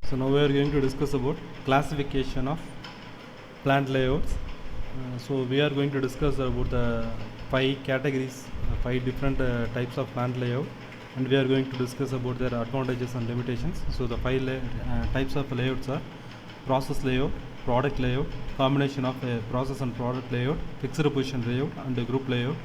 So now we are going to discuss about classification of plant layouts. So we are going to discuss about the 5 categories, 5 different types of plant layout, and we are going to discuss about their advantages and limitations. So the 5 types of layouts are process layout, product layout, combination of process and product layout, fixed position layout, and a group layout.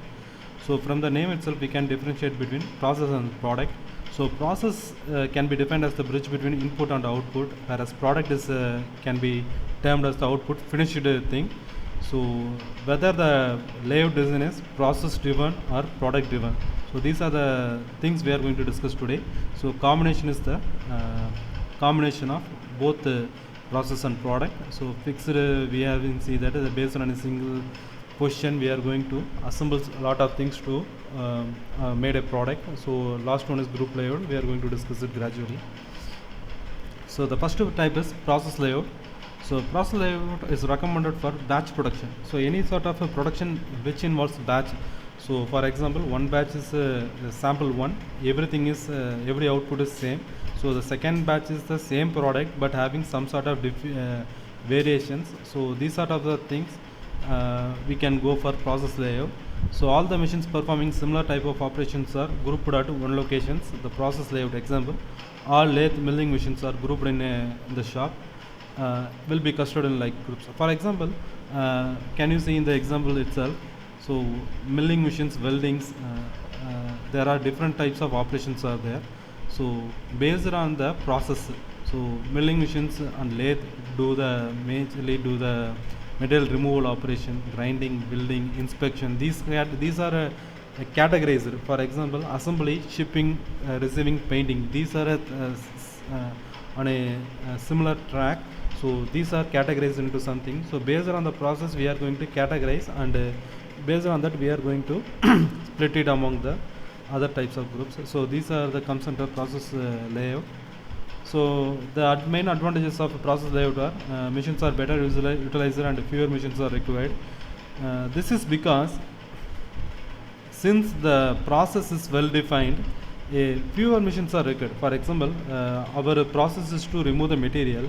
So from the name itself, we can differentiate between process and product. So process can be defined as the bridge between input and output, whereas product is can be termed as the output, finished thing. So whether the layout design is process driven or product driven. So these are the things we are going to discuss today. So combination is the combination of both process and product. So fixed we have seen that based on a single position we are going to assemble a lot of things to made a product. So last one is group layout. We are going to discuss it gradually. So the first type is process layout. So process layout is recommended for batch production. So any sort of a production which involves batch. So for example, one batch is sample 1, everything is every output is same. So the second batch is the same product but having some sort of variations. So these sort of the things we can go for process layout. So all the machines performing similar type of operations are grouped at one locations. The process layout example, all lathe milling machines are grouped in the shop, will be clustered in like groups. For example, can you see in the example itself? So milling machines, weldings, there are different types of operations are there. So based on the process, so milling machines and lathe majorly do the material removal operation, grinding, building, inspection. These are categorized. For example, assembly, shipping, receiving, painting. These are on a similar track. So these are categorized into something. So based on the process, we are going to categorize, and based on that, we are going to split it among the other types of groups. So these are the comes under process layout. So the main advantages of process layout are machines are better utilizer and fewer machines are required. This is because since the process is well defined, fewer machines are required. For example, our process is to remove the material.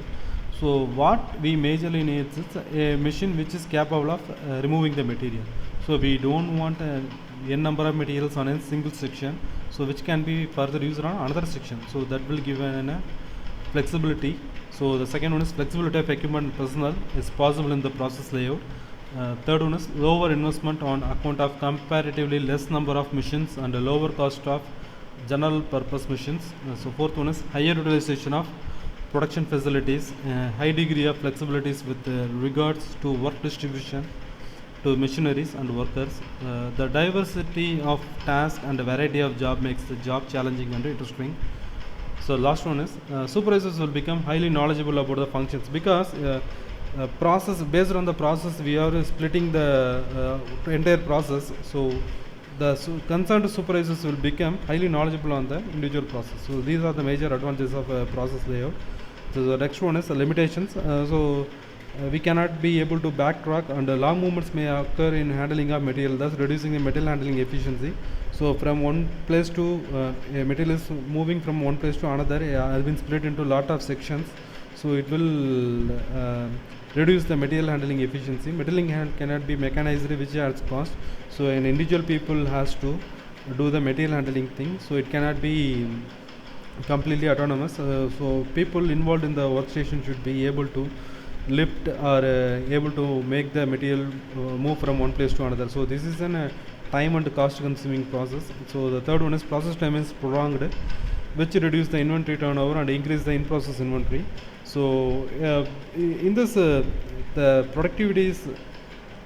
So what we majorly need is a machine which is capable of removing the material. So we don't want n number of materials on a single section, so which can be further used on another section. So that will give an flexibility. So the second one is flexibility of equipment and personnel is possible in the process layout. Third one is lower investment on account of comparatively less number of machines and a lower cost of general purpose machines. So fourth one is higher utilization of production facilities, high degree of flexibilities with regards to work distribution to machineries and workers. The diversity of tasks and the variety of job makes the job challenging and interesting. So last one is supervisors will become highly knowledgeable about the functions, because process, based on the process we are splitting the entire process. So the concerned supervisors will become highly knowledgeable on the individual process. So these are the major advantages of process layout. So the next one is limitations. We cannot be able to backtrack, and long movements may occur in handling of material, thus reducing the material handling efficiency. So from one place to a material is moving from one place to another, has been split into lot of sections. So it will reduce the material handling efficiency. Material cannot be mechanized, which adds cost. So an individual people has to do the material handling thing. So it cannot be completely autonomous. So people involved in the workstation should be able to lift or able to make the material move from one place to another. So this is an time and cost consuming process. So the third one is process time is prolonged, which reduce the inventory turnover and increase the in-process inventory. So in this the productivity is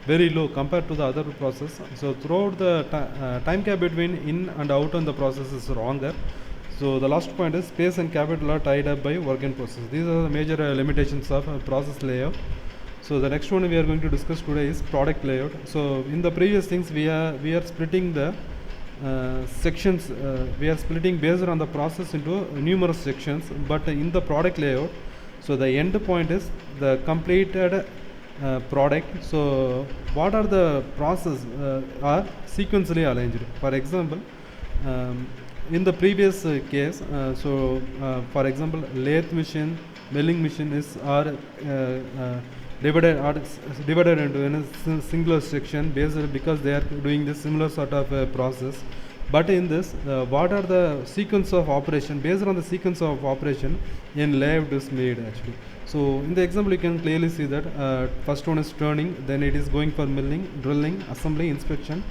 very low compared to the other process. So throughout the time gap between in and out on the process is longer. So the last point is space and capital are tied up by work in process. These are the major limitations of process layout. So the next one we are going to discuss today is product layout. So in the previous things we are splitting the sections. We are splitting based on the process into numerous sections. But in the product layout, so the end point is the completed product. So what are the process are sequentially arranged. For example, in the previous case, for example, lathe machine, milling machine is divided into in a singular section because they are doing this similar sort of process. But in this, what are the sequence of operation? Based on the sequence of operation, in layout is made actually. So in the example, you can clearly see that first one is turning, then it is going for milling, drilling, assembly, inspection,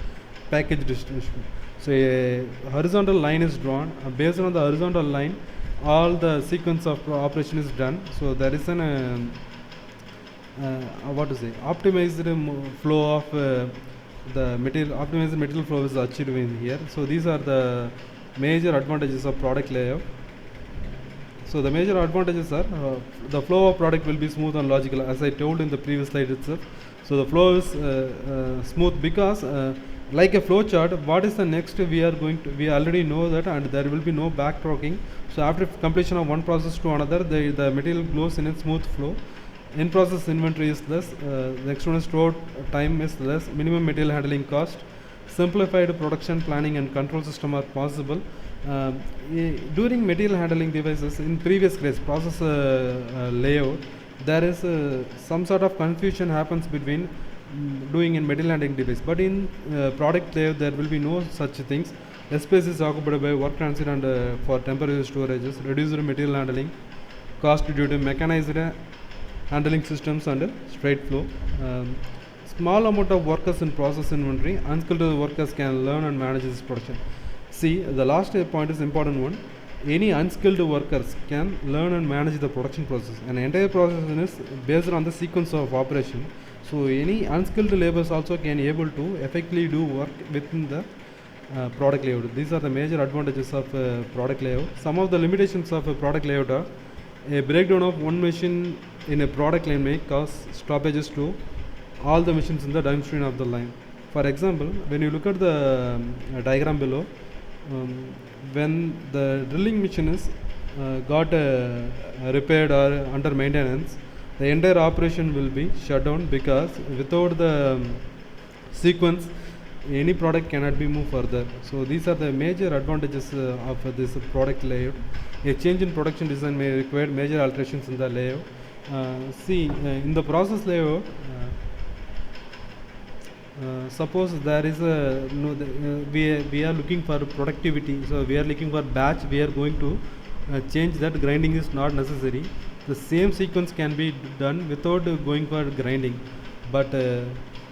package distribution. So a horizontal line is drawn. Based on the horizontal line, all the sequence of operation is done. So there is an optimized flow of the material. Optimized material flow is achieved in here. So these are the major advantages of product layout. So the major advantages are the flow of product will be smooth and logical, as I told in the previous slide itself. So the flow is smooth because like a flow chart, what is the next we already know that, and there will be no backtracking. So after completion of one process to another, the material goes in a smooth flow. In process inventory is less, the next one is stored time is less, minimum material handling cost, simplified production planning and control system are possible. During material handling devices, in previous case process layout, there is some sort of confusion happens between doing in material handling device, but in product layout there will be no such things. Space is occupied by work transit and for temporary storages, reduced material handling cost due to mechanized handling systems and straight flow. Small amount of workers in process inventory, unskilled workers can learn and manage this production. See, the last point is important one. Any unskilled workers can learn and manage the production process. An entire process is based on the sequence of operation. So any unskilled laborers also can able to effectively do work within the product layout. These are the major advantages of product layout. Some of the limitations of a product layout are a breakdown of one machine in a product line may cause stoppages to all the machines in the downstream of the line. For example, when you look at the diagram below, when the drilling machine is got repaired or under maintenance, the entire operation will be shut down because without the sequence, any product cannot be moved further. So these are the major advantages of this product layout. A change in production design may require major alterations in the layout. In the process layout, suppose there is a we are looking for productivity, so we are looking for batch, we are going to change that. Grinding is not necessary. The same sequence can be done without going for grinding, but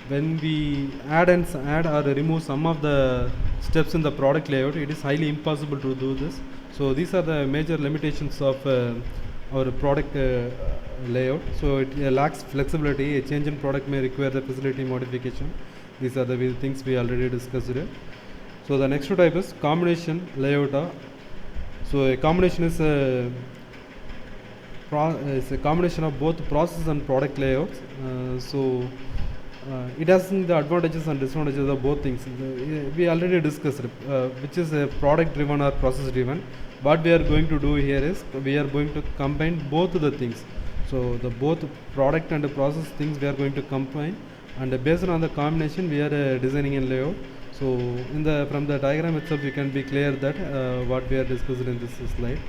when we add or remove some of the steps in the product layout, it is highly impossible to do this. So these are the major limitations of our product layout. So it lacks flexibility. A change in product may require the facility modification. These are the things we already discussed here. So the next type is combination layout. So a combination is a combination of both process and product layouts. It has the advantages and disadvantages of both things. We already discussed which is a product driven or process driven. What we are going to do here is we are going to combine both the things. So the both product and the process things we are going to combine, and based on the combination we are designing and layout. So from the diagram itself you can be clear that what we are discussing in this slide.